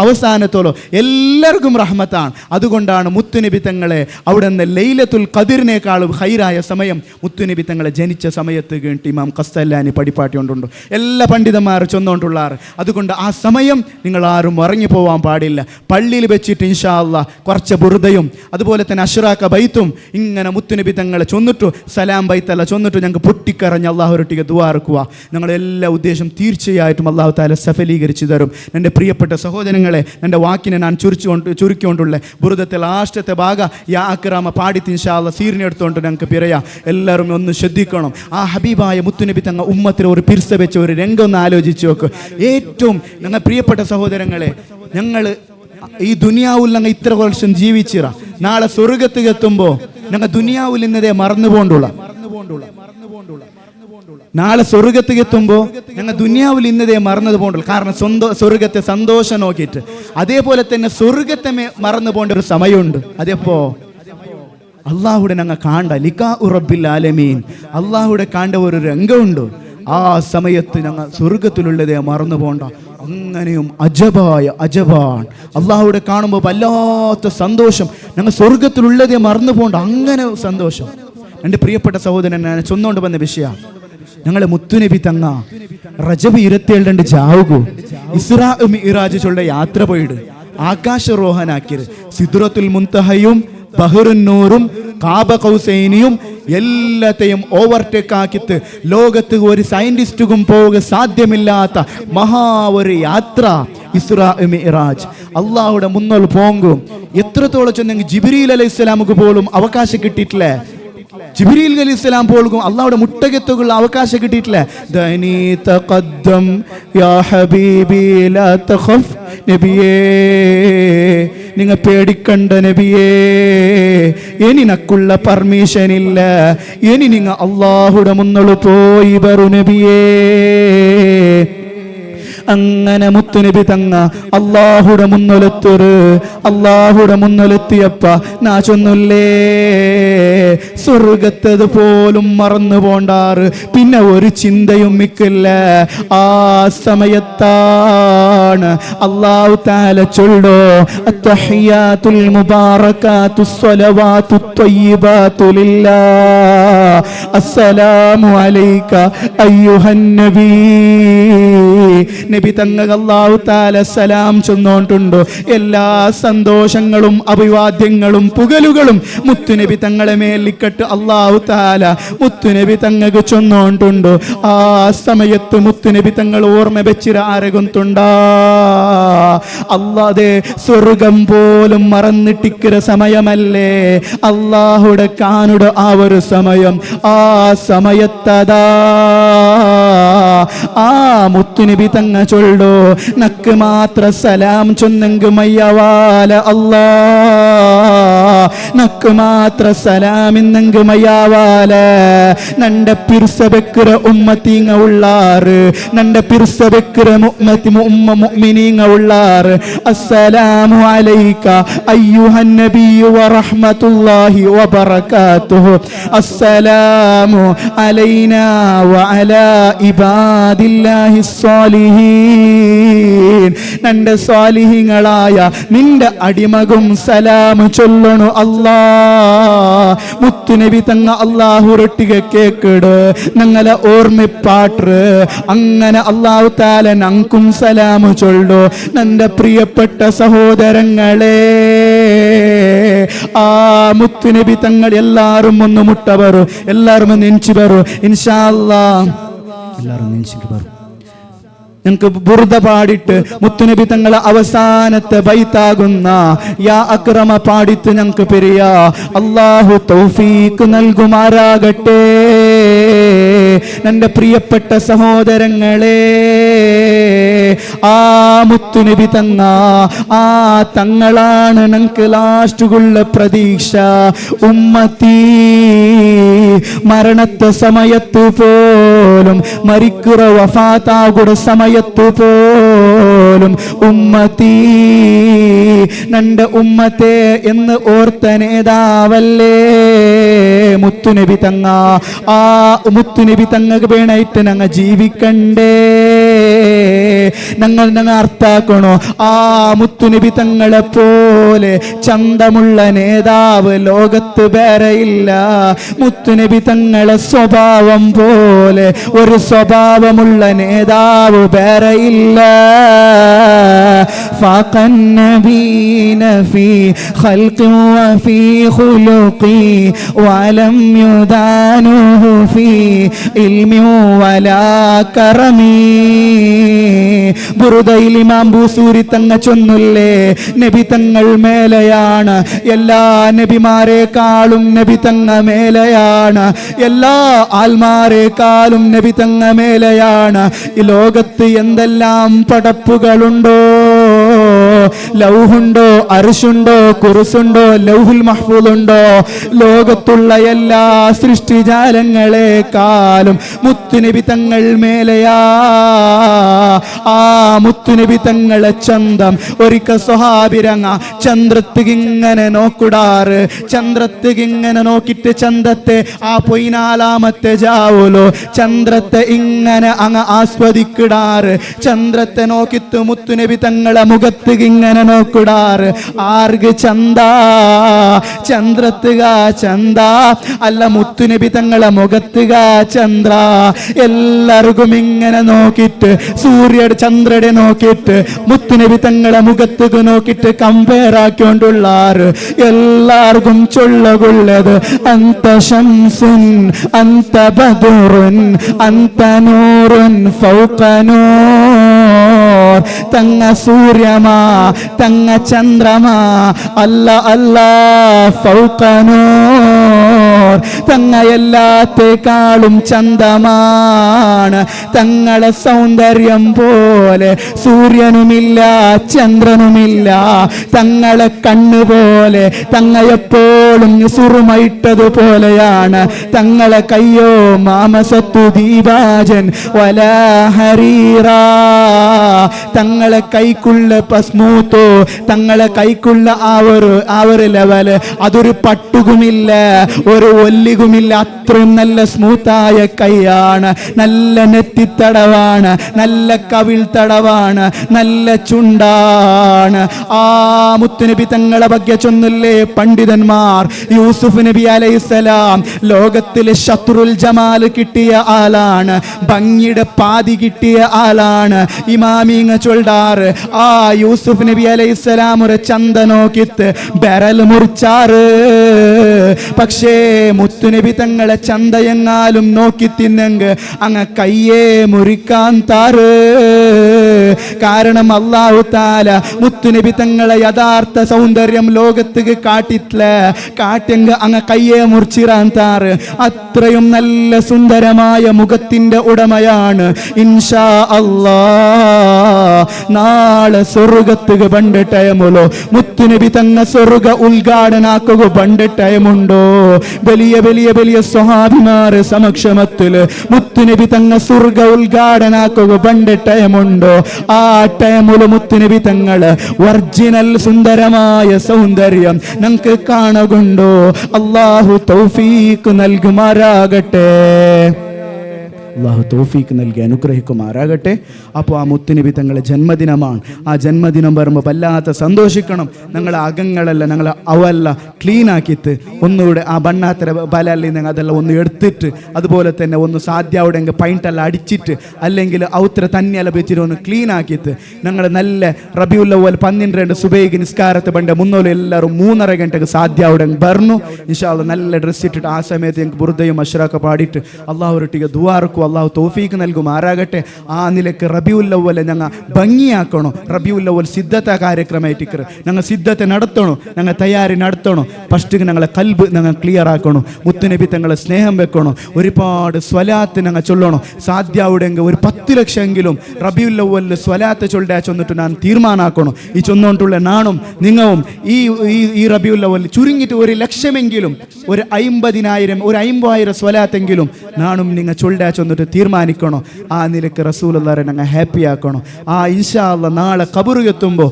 അവസാനത്തോളം എല്ലാ എല്ലാവർക്കും റഹ്മത്താണ്. അതുകൊണ്ടാണ് മുത്തുനബി തങ്ങളെ അവിടെ നിന്ന് ലൈലത്തുൽ ഖദറിനേക്കാളും ഹൈറായ സമയം മുത്തുനബി തങ്ങളെ ജനിച്ച സമയത്ത് കേട്ട് ഇമാം ഖസ്സലാനി പടിപ്പാട്ടി കൊണ്ടുണ്ട് എല്ലാ പണ്ഡിതന്മാർ ചൊന്നുകൊണ്ടുള്ളാറ്. അതുകൊണ്ട് ആ സമയം നിങ്ങൾ ആരും ഉറങ്ങി പോവാൻ പാടില്ല. പള്ളിയിൽ വെച്ചിട്ട് ഇൻഷാ അല്ലാഹ് കുറച്ച് ബുർദയും അതുപോലെ തന്നെ അഷ്റാഖ ബൈത്തും ഇങ്ങനെ മുത്തുനബി തങ്ങളെ ചൊന്നിട്ടു സലാം ബൈത്തല്ല ചൊന്നിട്ടു ഞങ്ങൾക്ക് പൊട്ടിക്കറഞ്ഞ് അള്ളാഹുരൊട്ടിಗೆ ദുആ ഇറക്കുക. ഞങ്ങളെല്ലാ ഉദ്ദേശം തീർച്ചയായിട്ടും അള്ളാഹു താല സഫലീകരിച്ചു തരും. എൻ്റെ പ്രിയപ്പെട്ട സഹോദരങ്ങളെ, എൻ്റെ വാക്കിനെ ഞാൻ ചുരുക്കിക്കൊണ്ടുള്ള ബുർദത്തെ ലാസ്റ്റത്തെ ഭാഗ യാ അക്രമ പാടിത്ത് ഇൻഷാ അല്ലാഹ് സീറിനെടുത്തുകൊണ്ട് ഞങ്ങൾക്ക് പിറയാം. എല്ലാവരും ഒന്ന് ശ്രദ്ധിക്കണം. ആ ഹബീബായ മുത്തുനബി തങ്ങൾ ഉമ്മത്തിൽ ഒരു പിർസ വെച്ച ഒരു രംഗം ഒന്ന് ആലോചിച്ച് നോക്ക്. ഏറ്റവും ഞങ്ങൾ പ്രിയപ്പെട്ട സഹോദരങ്ങളെ, ഞങ്ങൾ ഈ ദുനിയാവിൽ ഞങ്ങൾ ഇത്ര വർഷം ജീവിച്ചിറ, നാളെ സ്വർഗത്തിൽ എത്തുമ്പോൾ ഞങ്ങൾ ദുനിയാവിൽ ഇന്നതേ മറന്നു പോണ്ടുള്ള നാളെ സ്വർഗത്തിൽ എത്തുമ്പോൾ ഞങ്ങൾ ദുനിയാവിൽ ഇന്നതേ മറന്നത് പോകണ്ടുള്ളൂ. കാരണം സ്വർഗത്തെ സന്തോഷം നോക്കിയിട്ട് അതേപോലെ തന്നെ സ്വർഗത്തെ മറന്നു പോകേണ്ട ഒരു സമയമുണ്ട്. അതേപ്പോ അള്ളാഹുടെ ഞങ്ങൾ കാണ്ട ലിഖാ റബ്ബിൽ ആലമീൻ, അള്ളാഹുടെ കാണ്ട ഒരു രംഗമുണ്ട്. ആ സമയത്ത് ഞങ്ങൾ സ്വർഗത്തിലുള്ളതേ മറന്നു പോകണ്ട. അങ്ങനെയും അജബാണ് അള്ളാഹുടെ കാണുമ്പോൾ വല്ലാത്ത സന്തോഷം. ഞങ്ങൾ സ്വർഗത്തിലുള്ളതേ മറന്നു പോകണ്ട, അങ്ങനെ സന്തോഷം. എൻ്റെ പ്രിയപ്പെട്ട സഹോദരൻ, ഞാൻ ചൊന്നുകൊണ്ട് വന്ന വിഷയം, ഞങ്ങളെ മുത്തുനബി തങ്ങ റജബ് 27 ജാവുകു ഇസ്രാ മിഅ്റാജ് ചൊല്ല യാത്ര പോയിട് ആകാശരോഹനാക്കിയത് സിദ്റത്തുൽ മുൻതഹയും ബഹ്റുന്നൂറും കാബ കൗസൈനിയും എല്ലാത്തെയും ഓവർടേക്ക് ആക്കിത്ത് ലോകത്ത് ഒരു സയന്റിസ്റ്റുക്കും പോക സാധ്യമില്ലാത്ത മഹാ ഒരു യാത്ര ഇസ്രാ മിഅ്റാജ്. അള്ളാഹുടെ മുന്നോൾ പോങ്കും എത്രത്തോളം ചെന്നെങ്കിൽ ജിബ്രീൽ അലൈഹിസ്സലാമുക്ക് പോലും അവകാശം കിട്ടിയിട്ടില്ലേ. ജിബ്രീൽ അലൈഹിസ്സലാം പോലും അള്ളാഹുടെ മുട്ടകത്തുള്ള അവകാശം കിട്ടിയിട്ടില്ല. ദനി തഖദ്ദം യാ ഹബീബി ലാ തഖഫ് നബിയേ, നിങ്ങൾ പേടിക്കണ്ട നബിയേ, ഇനി നക്കുള്ള പെർമിഷൻ ഇല്ല, ഇനി നിങ്ങൾ അള്ളാഹുടെ മുന്നോട്ട് പോയി വരൂ നബിയേ. അങ്ങനെ മുത്തുനബി തങ്ങ അള്ളാഹുടെ മുന്നൊലെത്തിയപ്പ നാ ചൊന്നുല്ലേ സ്വർഗത്തത് പോലും മറന്നു പോണ്ടാറ്. പിന്നെ ഒരു ചിന്തയും മിക്കില്ല. ആ സമയത്താണ് അല്ലാഹു തആല ചൊല്ലോ അത്തഹിയാത്തുൽ മുബാറകാതുസ് സ്വലവാതുത് ത്വയ്യിബാതു ലില്ലാഹ് അസ്സലാമു അലൈക അയ്യുഹൻ നബി. നബി തങ്ങൾ അല്ലാഹു തആല സലാം ചൊന്നോണ്ടുണ്ടോ. എല്ലാ സന്തോഷങ്ങളും അഭിവാദ്യങ്ങളും പുകലുകളും മുത്തുനബി തങ്ങളെ മേലിക്കട്ട് അല്ലാഹു തആല മുത്തുനബി തങ്ങൾക്ക് ചൊന്നോണ്ടുണ്ടോ. ആ സമയത്ത് മുത്തുനബി തങ്ങൾ ഓർമ്മ വെച്ചിര ആരകുന്നുണ്ടാ അല്ലാതെ സ്വർഗം പോലും മറന്നിട്ടിക്കിற സമയമല്ലേ അല്ലാഹുടെ കാനുടെ ആ ഒരു സമയം. ആ സമയത്തതാ ആ മുത്തുനബി തങ്ങ ചൊല്ലോ നക്ക് മാത്ര സലാം ചൊന്നെങ്ക് മയ്യവാല അല്ലാ, നക്ക് മാത്ര സലാം ഇന്നെങ്ക് മയ്യവാല. നന്റെ പിർസ വെക്കിற ഉമ്മത്തിങ്ങ ഉള്ളാറ്, നന്റെ പിർസ വെക്കിற ഉമ്മ മുഅ്മിനീങ്ങ ഉള്ളാറ്. അസ്സലാമു അലൈക അയ്യുഹൻ നബിയ്യു വറഹ്മത്തുള്ളാഹി വബറകാതുഹു. അസ്സലാമു അലൈനാ വഅലാ ഇബാദില്ലാഹി സ്വാലിഹീൻ. നന്റെ സ്വാലിഹീങ്ങളായ നിന്റെ അടിമകും സലാം ചൊല്ലണു അല്ലാ. മുത്തുനബി തങ്ങ അല്ലാഹുരൊട്ടിಗೆ കേക്കിട് ഞങ്ങളെ ഓർമ്മിപ്പാട്ട്. അങ്ങനെ അല്ലാഹു തആല നങ്കും സലാം ചൊല്ലു. നന്റെ പ്രിയപ്പെട്ട സഹോദരങ്ങളെ, ആ മുത്തുനബി തങ്ങൾ എല്ലാരും ഒന്ന് മുട്ട ബറു, എല്ലാരും ഒന്ന് എഞ്ചി ബറു ഇൻഷാ അല്ലാഹ്. എല്ലാരും എഞ്ചിക്ക് ബറു. ഞങ്ങൾക്ക് ബുർദ പാടിട്ട് മുത്തുനബി തങ്ങളെ അവസാനത്തെ ബൈത്താകുന്ന യാ അക്രമ പാടിത്ത് ഞങ്ങൾക്ക് പെരിയ അല്ലാഹു തൗഫീഖ് നൽകുമാറാകട്ടെ. എൻ്റെ പ്രിയപ്പെട്ട സഹോദരങ്ങളെ, ആ മുത്തുനബി തങ്ങ ആ തങ്ങളാണ് ഞങ്ങൾക്ക് ലാസ്റ്റുള്ള പ്രതീക്ഷ. ഉമ്മത്തി മരണത്തെ സമയത്ത് പോലും മരിക്കുറ വഫാത്താകുടെ സമയത്ത് പോലും ഉമ്മത്തി നന്റെ ഉമ്മത്തെ എന്ന് ഓർത്ത നേതാവല്ലേ മുത്തുനബി തങ്ങ. ആ മുത്തുനബി തങ്ങക്ക് വേണായിട്ട് ഞങ്ങൾ ജീവിക്കണ്ടേ. ഞങ്ങൾ അർത്ഥാക്കണോ ആ മുത്തുനബി തങ്ങളെ പോലെ ചന്തമുള്ള നേതാവ് ലോകത്ത് വേറെയില്ല. മുത്തുനബി തങ്ങളെ സ്വഭാവം പോലെ ഒരു സ്വഭാവമുള്ള നേതാവ് വേറെയില്ല. ഫഖൻ നബീന ഫീ ഖൽഖി വഫീ ഖുലുഖി വലം യുദാനുഹു ഫീ ഇൽമി വലാ കറമി. ബുറുദയിൽ ഇമാം ബൂസൂരി തങ്ങ ചൊന്നുല്ലേ, നബി തങ്ങൾ മേലെയാണ്, എല്ലാ നബിമാരെക്കാളും നബി തങ്ങ മേലെയാണ്, എല്ലാ ആൽമാരെക്കാളും നബി തങ്ങ മേലെയാണ്. ഈ ലോകത്ത് എന്തെല്ലാം പടപ്പുകളുണ്ടോ, ലൗഹുണ്ടോ, അർശുണ്ടോ, കുർസുണ്ടോ, ലൗഹുൽ മഹ്ഫൂദുണ്ടോ, ലോകത്തുള്ള എല്ലാ സൃഷ്ടിജാലങ്ങളെക്കാളും മുത്തുനബി തങ്ങൾ മേലെയാ. ആ മുത്തുനബി തങ്ങളെ ചന്തം ഒരിക്കൽ സ്വഹാബിരങ്ങ ചന്ദ്രത്തിങ്ങനെ നോക്കുടാറ്. ചന്ദ്രത്തിങ്ങനെ നോക്കിയിട്ട് ചന്തത്തെ ആ പൊയ്നാലാമത്തെ ജാവുലോ ചന്ദ്രത്തെ ഇങ്ങനെ അങ്ങ് ആസ്വദിക്കിടാറ്. ചന്ദ്രത്തെ നോക്കിത്ത് മുത്തുനബി തങ്ങളെ മുഖത്ത് ഇങ്ങനെ നോക്കിടാറ്. ആർക്ക് ചന്ത? ചന്ദ്രത്തുക ചന്ത അല്ല, മുത്തുനബി തങ്ങളെ മുഖത്തുക ചന്ദ്ര. എല്ലാവർക്കും ഇങ്ങനെ നോക്കിയിട്ട് സൂര്യയുടെ ചന്ദ്രയുടെ നോക്കിയിട്ട് മുത്തുനബി തങ്ങളെ മുഖത്തേക്ക് നോക്കിയിട്ട് കമ്പയർ ആക്കിക്കൊണ്ടുള്ളാറ്. എല്ലാവർക്കും ചൊല്ലകൊള്ളത് അന്ത ശംസുൻ അന്ത ബദറുൻ അന്ത നൂറുൻ ഫൗഖ നൂർ. തങ്ങ സൂര്യമാ തങ്ങ ചന്ദ്രമാ അല്ല അല്ല ഫൗഖ നൂർ. തങ്ങ എല്ലാത്തേക്കാളും ചന്തമാണ്. തങ്ങളെ സൗന്ദര്യം പോലെ സൂര്യനുമില്ല ചന്ദ്രനുമില്ല. തങ്ങളെ കണ്ണുപോലെ തങ്ങ എപ്പോഴും സുറുമയിട്ടതുപോലെയാണ്. തങ്ങളെ കയ്യോ മാമസത്തു ദീപാജൻ വലാ ഹരീറ. തങ്ങളെ കൈക്കുള്ള സ്മൂത്തോ, തങ്ങളെ കൈക്കുള്ള ആ ഒരു ലെവല് അതൊരു പട്ടുകുമില്ല, ഒരു ഒല്ലികുമില്ല. അത്രയും നല്ല സ്മൂത്തായ കൈയാണ്, നല്ല നെറ്റിത്തടവാണ്, നല്ല കവിൾ തടവാണ്, നല്ല ചുണ്ടാണ്. ആ മുത്തുനബി തങ്ങളെ ഭാഗ്യ ചൊന്നില്ലേ പണ്ഡിതന്മാർ. യൂസുഫ് നബി അലൈഹിസ്സലാം ലോകത്തിലെ ശത്രുൽ ജമാൽ കിട്ടിയ ആളാണ്, ഭംഗിയുടെ പാതി കിട്ടിയ ആളാണ്. ഇമാമിങ്ങ ചൊല്ലാറ് ആ യൂസുഫ് നബി അലൈഹിസ്സലാം ഒരു ചന്ത നോക്കിത്ത് ബെരൽ മുറിച്ചാറ്. പക്ഷേ മുത്തുനബി തങ്ങളെ ചന്തയെങ്ങാലും നോക്കി തിന്നെങ്ക് അങ്ങ് കയ്യേ മുറിക്കാൻ താറ്. കാരണം അല്ലാഹു തആല മുത്തുനബി തങ്ങളെ യഥാർത്ഥ സൗന്ദര്യം ലോകത്തേക്ക് കാട്ടിട്ടില്ല. കാട്ടെങ്ക് അങ്ങ് കയ്യേ മുറിച്ചിറാൻ താറ്. അത്രയും നല്ല സുന്ദരമായ മുഖത്തിന്റെ ഉടമയാണ്. ഇൻഷാ അല്ലാഹ് നാളെ സ്വർഗത്തുക പണ്ട് ടൈമുലോ മുത്തുനബി തങ്ങ സ്വർഗ ഉദ്ഘാടനാക്കുക പണ്ട് ടൈമുണ്ടോ. വലിയ വലിയ വലിയ സ്വഹാബിമാർ സമക്ഷമത്തില് മുത്തുനബി തങ്ങ സ്വർഗ ഉദ്ഘാടനാക്കുക പണ്ട് ടൈമുണ്ടോ. ആ ടൈമുല് മുത്തുനബി തങ്ങള് ഒറിജിനൽ സുന്ദരമായ സൗന്ദര്യം ഞങ്ങൾക്ക് കാണുകൊണ്ടോ. അല്ലാഹു തൗഫീഖ് നൽകുമാറാകട്ടെ. അള്ളാഹു തൗഫീക്ക് നൽകി അനുഗ്രഹിക്കുമാറാകട്ടെ. അപ്പോൾ ആ മുത്തുനബി തങ്ങളുടെ ജന്മദിനമാണ്. ആ ജന്മദിനം വരുമ്പോൾ വല്ലാത്ത സന്തോഷിക്കണം. ഞങ്ങളെ അകങ്ങളല്ല ഞങ്ങൾ അവല്ല ക്ലീനാക്കിയിട്ട് ഒന്നുകൂടെ ആ ബണ്ണാത്തര ബലല്ല നിങ്ങൾ അതെല്ലാം ഒന്ന് എടുത്തിട്ട് അതുപോലെ തന്നെ ഒന്ന് സാധ്യവിടെ പൈൻറ്റെല്ലാം അടിച്ചിട്ട് അല്ലെങ്കിൽ ഔത്ര തന്നെയെല്ലാം വെച്ചിട്ട് ഒന്ന് ക്ലീനാക്കിയിട്ട് ഞങ്ങൾ നല്ല റബിയുൽ അവ്വൽ 12 സുബൈക്ക് നിസ്കാരത്തെ പണ്ട് മുന്നോലും എല്ലാവരും 3:30 ഗಂಟೆಗೆ സാധ്യവിടെ പറഞ്ഞു. ഇൻഷാ അല്ലാഹ് നല്ല ഡ്രസ്സ് ഇട്ടിട്ട് ആ സമയത്ത് ഞങ്ങൾക്ക് ബുർദയും അഷ്റാഖ പാടിയിട്ട് അള്ളാഹുരൊട്ടിಗೆ ദുആർക്കും അള്ളാഹു തൗഫീഖ് നൽകുമാറാകട്ടെ. ആ നിലക്ക് റബിയുൽ അവ്വൽ ഞങ്ങൾ ഭംഗിയാക്കണോ. റബിയുൽ അവ്വൽ സിദ്ധത കാര്യക്രമമായിട്ട് ഞങ്ങൾ സിദ്ധത്തെ നടത്തണോ, ഞങ്ങൾ തയ്യാറി നടത്തണോ. ഫസ്റ്റ് ഞങ്ങളെ കൽബ് ഞങ്ങൾ ക്ലിയർ ആക്കണോ. മുത്തുനബി തങ്ങളെ സ്നേഹം വെക്കണോ. ഒരുപാട് സ്വലാത്ത് ഞങ്ങൾ ചൊല്ലണോ. സാധ്യവുടെങ്കിൽ ഒരു 10 ലക്ഷമെങ്കിലും റബിയുൽ അവ്വലിൽ സ്വലാത്ത് ചൊല്ലാ ചൊന്നിട്ട് ഞാൻ തീരുമാനാക്കണോ. ഈ ചൊന്നുകൊണ്ടുള്ള നാണും നിങ്ങളും ഈ റബിയുൽ അവ്വൽ ചുരുങ്ങിയിട്ട് 1 ലക്ഷമെങ്കിലും ഒരു 50,000 ഒരു 50,000 സ്വലാത്തെങ്കിലും നാണും നിങ്ങൾ ചൊല്ലാ ചൊന്നിട്ട് ചൊന്നിട്ട് തീരുമാനിക്കണോ ആ നിലക്ക് റസൂലുള്ളാഹിനെ ഞങ്ങൾ ഹാപ്പി ആക്കണോ. ഇൻഷാ അല്ലാഹ് നാളെ ഖബർ എത്തുമ്പോൾ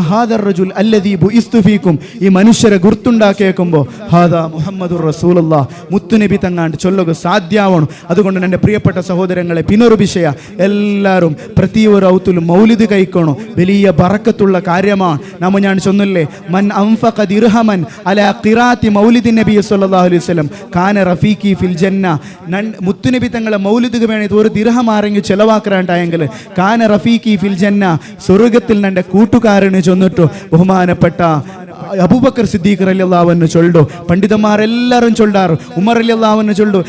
ഹാദർ റജുൽ അല്ലദീ ബുഇസ്തു ഫീക്കും, ഈ മനുഷ്യരെ ഗുർത്തുണ്ടാക്കിയേക്കുമ്പോൾ ഹാദാ മുഹമ്മദുർ റസൂലുള്ളാഹ് മുത്തുനബി തങ്ങാണ്ട് ചൊല്ലുക സാധ്യമാവണം. അതുകൊണ്ട് എൻ്റെ പ്രിയപ്പെട്ട സഹോദരങ്ങളെ, പിന്നൊരു വിഷയ, എല്ലാവരും പ്രതി ഒരു ഔത്തുലും മൗലിദ് കഴിക്കണോ. വലിയ ബറക്കത്തുള്ള കാര്യമാണ്. ഞാൻ ചൊന്നില്ലേ, മൻ അൻഫഖ ദിർഹമൻ അലാ ഖിറാഅത്തി മൗലിദി നബി സ്വല്ലല്ലാഹു അലൈഹി വസല്ലം കാന റഫീഖി ഫിൽ ജന്ന. മുത്തുനബി തങ്ങളെ മൗലിദ് വേണ്ടി ഒരു ദിർഹം ആരെങ്കിലും ചെലവാക്കാണ്ടായെങ്കിൽ കാന റഫീഖി ഫിൽ ജന്ന, സ്വർഗ്ഗത്തിൽ എൻ്റെ കൂട്ടുകാരന് ചൊന്നിട്ടു ബഹുമാനപ്പെട്ട അബൂബക്കർ സിദ്ദീഖ് റളിയല്ലാഹു അൻഹു ചൊല്ലു. പണ്ഡിതന്മാരെല്ലാവരും ചൊല്ലാറ്. ഉമർ റളിയല്ലാഹു അൻഹു ചൊല്ലു,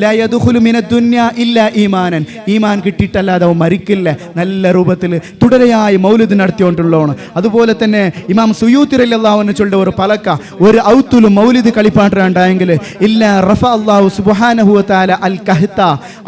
ലാ യദ്ഖുലു മിനദ് ദുനിയ ഇല്ലാ ഈമാനൻ, ഈമാൻ കിട്ടിയിട്ടല്ലാതെ അവൻ മരിക്കില്ല. നല്ല രൂപത്തിൽ തുടരെയായി മൗലിദ് നടത്തിക്കൊണ്ടുള്ളതാണ്. അതുപോലെ തന്നെ ഇമാം സുയൂത്തി റളിയല്ലാഹു അൻഹു ചൊല്ലുന്ന ഒരു പലക്ക, ഒരു ഔത്തുലും മൗലിദ് കളിപ്പാട്ടുണ്ടായെങ്കിൽ ഇല്ല റഫ അല്ലാഹു സുബ്ഹാനഹു വ തആല അൽ കഹ്ത,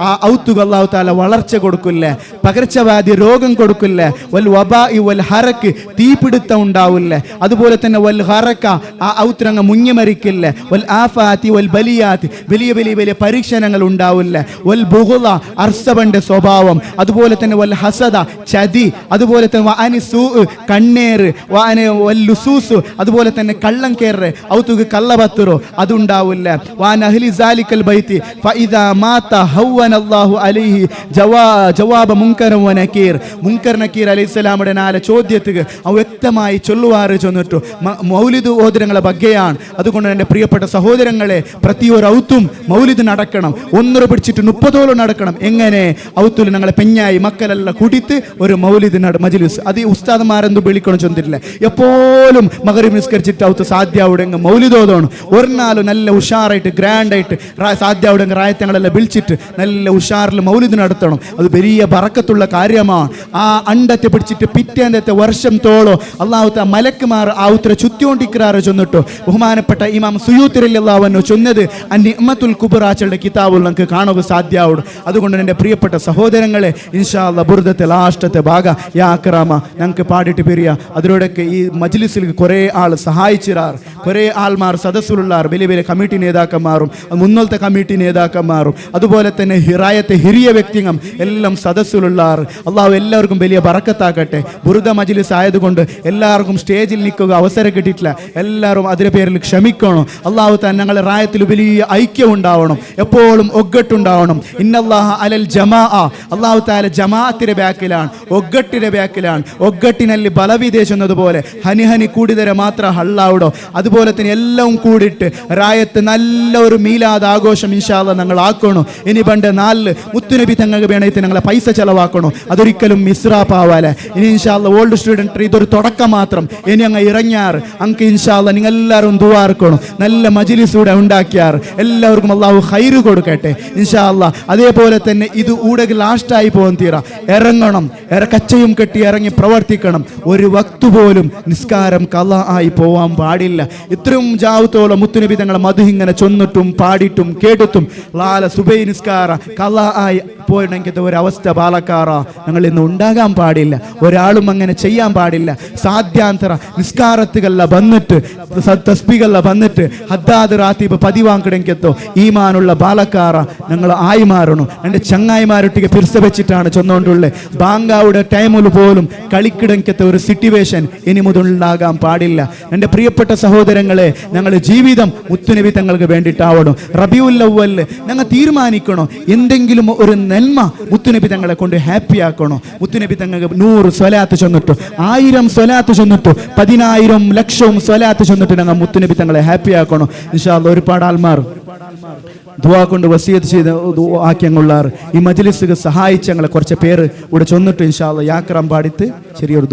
ആ ഔത്തുക അല്ലാഹു തആല വളർച്ച കൊടുക്കില്ല, പകർച്ചവ്യാധി രോഗം കൊടുക്കില്ല, വൽ വബാഇ വൽ ഹറക്ക് തീപിടുത്തം ഉണ്ടാവില്ല, അതുപോലെ തന്നെ വൽ ഹറക്ക ആ ഔത്രങ്ങ മുങ്ങി മരിക്കില്ല, വൽ ആഫാത്തി വൽ ബലിയാത്ത് വലിയ വലിയ വലിയ പരീക്ഷണങ്ങൾ ഉണ്ടാവില്ല, വൽ ബുഗ്ള അർസബന്റെ സ്വഭാവം, അതുപോലെ തന്നെ വൽ ഹസദ ചതി, അതുപോലെ തന്നെ വഅനി സൂ കണ്ണേറ്, വൽ ലുസൂസ് അതുപോലെ തന്നെ കള്ളം കേറ് ഔത്തുക കള്ളപത്രോ അതുണ്ടാവില്ല. വാൻ അഹ്ലി സാലിക്കൽ ബൈത്തി ഫഇദാ മാത ഹവ്വനല്ലാഹു അലൈഹി ജവാബ മുൻകർ വ നകീർ. മുൻകർ നകീർ അലൈഹിസ്സലാമുടെ നാല് ചോദ്യത്തിന് അവ വ്യക്തമായി ചൊല്ലുവാറ് ചൊന്നിട്ടു മൗലിദ് ഓദരങ്ങളെ ബഗ്ഗയാണ്. അതുകൊണ്ട് എൻ്റെ പ്രിയപ്പെട്ട സഹോദരങ്ങളെ, പ്രതി ഒരു ഔത്തും മൗലിദ് നടക്കണം. ഒന്നര പിടിച്ചിട്ട് 30 നടക്കണം. എങ്ങനെ ഔത്തുൽ ഞങ്ങളെ പെഞ്ഞായി മക്കളെല്ലാം കൂട്ടിയിട്ട് ഒരു മൗലിദ് മജ്ലിസ്, അത് ഈ ഉസ്താദ്മാരെന്തും വിളിക്കണം ചൊന്നിട്ടില്ല. എപ്പോഴും മഗ്‌രിബ് നിസ്കരിച്ചിട്ട് ഔത്ത് സാധ്യാവുടെങ്ങ് മൗലിദ് ഓതണം. ഒരു നാളും നല്ല ഉഷാറായിട്ട് ഗ്രാൻഡായിട്ട് സാധ്യാവുടെങ്ങ് റായത്തങ്ങളെല്ലാം വിളിച്ചിട്ട് നല്ല ഉഷാറിൽ മൗലിദ് നടത്തണം. അത് വലിയ ബറക്കത്തുള്ള കാര്യമാണ്. ആ അണ്ടത്തെ പിടിച്ചിട്ട് പിറ്റേന്നത്തെ വർഷം തോളോ അള്ളാഹു മലക്കുമാർ ആ ഉത്തര ചുറ്റിക്കൊണ്ടിരിക്കാറ് ചൊന്നിട്ടു. ബഹുമാനപ്പെട്ട ഇമാം സുയൂത്തി റളിയല്ലാഹു അൻഹു ചൊന്നത് അന്നിഅ്മത്തുൽ കുബ്റാച്ചയുടെ കിതാബുൽ നമുക്ക് കാണുക സാധ്യമാവും. അതുകൊണ്ട് എൻ്റെ പ്രിയപ്പെട്ട സഹോദരങ്ങളെ, ഇൻഷാ അല്ലാഹ് ബുർദത്തെ ലാസ്റ്റത്തെ ഭാഗ യാ അക്രമ ഞങ്ങൾക്ക് പാടിയിട്ട് പിരിയ. അതിലൂടെയൊക്കെ ഈ മജ്ലിസിൽ കുറേ ആൾ സഹായിച്ചിരാർ, കുറേ ആൾമാർ സദസ്സിലുള്ളാർ, വലിയ വലിയ കമ്മിറ്റി നേതാക്കന്മാരും മുന്നോളത്തെ കമ്മിറ്റി നേതാക്കന്മാരും അതുപോലെ തന്നെ ഹിറായത്തെ ഹിരിയ വ്യക്തികൾ എല്ലാം സദസ്സിലുള്ളാർ. അള്ളാഹു എല്ലാവർക്കും വലിയ ബറക്കത്താക്കട്ടെ. ബുർദ മജ്ലിസ് ആയതുകൊണ്ട് എല്ലാവർക്കും സ്റ്റേജിൽ നിൽക്കുക അവസരം കിട്ടിയിട്ടില്ല. എല്ലാവരും അതിൻ്റെ പേരിൽ ക്ഷമിക്കണം. അള്ളാഹു താൻ ഞങ്ങളുടെ റായത്തിൽ വലിയ ഐക്യം ഉണ്ടാവണം, എപ്പോഴും ഒగ్గട്ടുണ്ടാവണം. ഇന്നല്ലാഹ അലൽ ജമാ, അള്ളാഹു താല ജമാഅത്തിന്റെ ബാക്കിലാണ്, ഒగ్గട്ടിന്റെ ബാക്കിലാണ്. ഒగ్గട്ടിನಲ್ಲಿ ബലവിദേശെന്നതുപോലെ ഹനി കൂടിതരെ മാത്രം ഹള്ളാവിടോ. അതുപോലെ തന്നെ എല്ലാം കൂടിയിട്ട് റായത്ത് നല്ല ഒരു മീലാദ് ആഘോഷം ഇൻഷാ അല്ലാഹ് ഞങ്ങൾ ആക്കണോ. ഇനി പണ്ട് 4 മുത്തുനബി തങ്ങൾക്ക് വേണേറ്റ് ഞങ്ങളെ പൈസ ചെലവാക്കണോ. അതൊരിക്കലും മിസ്റാപ്പാവാലെ. ഇനി ഇൻഷാ അല്ലാഹ് ഓൾഡ് സ്റ്റുഡൻറ്റ് ഇതൊരു തുടക്കം മാത്രം. ഇനി അങ്ങ് ഇറങ്ങിയാർ അങ്ക് ഇൻഷാ അല്ലാഹ് നിങ്ങൾ എല്ലാവരും ദുആർക്കണം. നല്ല മജ്ലിസ് ഇവിടെ ഉണ്ടാക്കിയാർ. എല്ലാവർക്കും അള്ളാഹു ഖൈറ് കൊടുക്കട്ടെ ഇൻഷാ അല്ലാഹ്. അതേപോലെ തന്നെ ഇത് ഊടെ ലാസ്റ്റായി പോകാൻ തീരാ ഇറങ്ങണം. കച്ചയും കെട്ടി ഇറങ്ങി പ്രവർത്തിക്കണം. ഒരു വക്ത് പോലും നിസ്കാരം ഖളാ ആയി പോവാൻ പാടില്ല. ഇത്രയും ജാവത്തോളം മുത്തുനബി തങ്ങളെ മധു ഇങ്ങനെ ചൊന്നിട്ടും പാടിയിട്ടും കേട്ടിട്ടും ലാല സുബൈ നിസ്കാര ഖളാ ആയി പോയിട്ടെങ്കിൽ ഒരവസ്ഥ പാലക്കാറ ഞങ്ങൾ ഇന്ന് ഉണ്ടാകാൻ പാടില്ല. ഒരാളും അങ്ങനെ ചെയ്യാൻ പാടില്ല. സാധ്യാന്തര നിസ്കാരത്തുകളില വന്നിട്ട് തസ്ബീഹല്ല വന്നിട്ട് ഹദ്ദാദ് റാത്തീബ് പതിവാങ്കിടെങ്കിത്തോ ഈമാനുള്ള ബാലക്കാറ ഞങ്ങൾ ആയി മാറണം. എൻ്റെ ചങ്ങായിമാരൊട്ടിಗೆ പിരിച്ച വെച്ചിട്ടാണ് ചൊന്നുകൊണ്ടുള്ളത്. ബാങ്കാവുടെ ടൈമിൽ പോലും കളിക്കിടക്കത്തെ ഒരു സിറ്റുവേഷൻ ഇനി മുതലുണ്ടാകാൻ പാടില്ല. എൻ്റെ പ്രിയപ്പെട്ട സഹോദരങ്ങളെ, ഞങ്ങളുടെ ജീവിതം മുത്തുനബി തങ്ങൾക്ക് വേണ്ടിയിട്ടാവണം. റബീഉൽ അവ്വൽ ഞങ്ങൾ തീരുമാനിക്കണം എന്തെങ്കിലും ഒരു നന്മ മുത്തുനബി തങ്ങളെ കൊണ്ട് ഹാപ്പി ആക്കണോ. മുത്തുനബി തങ്ങൾക്ക് 100 സ്വലാത്ത് ചൊന്നിട്ടു, 1000 സ്വലാത്ത് ചൊന്നിട്ടു, 10,000 ലക്ഷവും സ്വലാത്ത് ചൊന്നിട്ട് ഞങ്ങൾ മുത്തുനബി തങ്ങളെ ഹാപ്പി ആക്കണോ. ഇൻഷാ അല്ലാഹ് ഒരുപാട് ആൾമാർ ദുആ കൊണ്ട് വസിയത്ത് ചെയ്ത് ആക്കിയങ്ങുള്ളാർ. ഈ മജ്ലിസിന് സഹായിച്ച ഞങ്ങളെ കുറച്ച് പേര് ഇവിടെ ചൊന്നിട്ട് ഇൻഷാ അല്ലാഹ് യാക്രാം പാടിത്ത് ചെറിയൊരു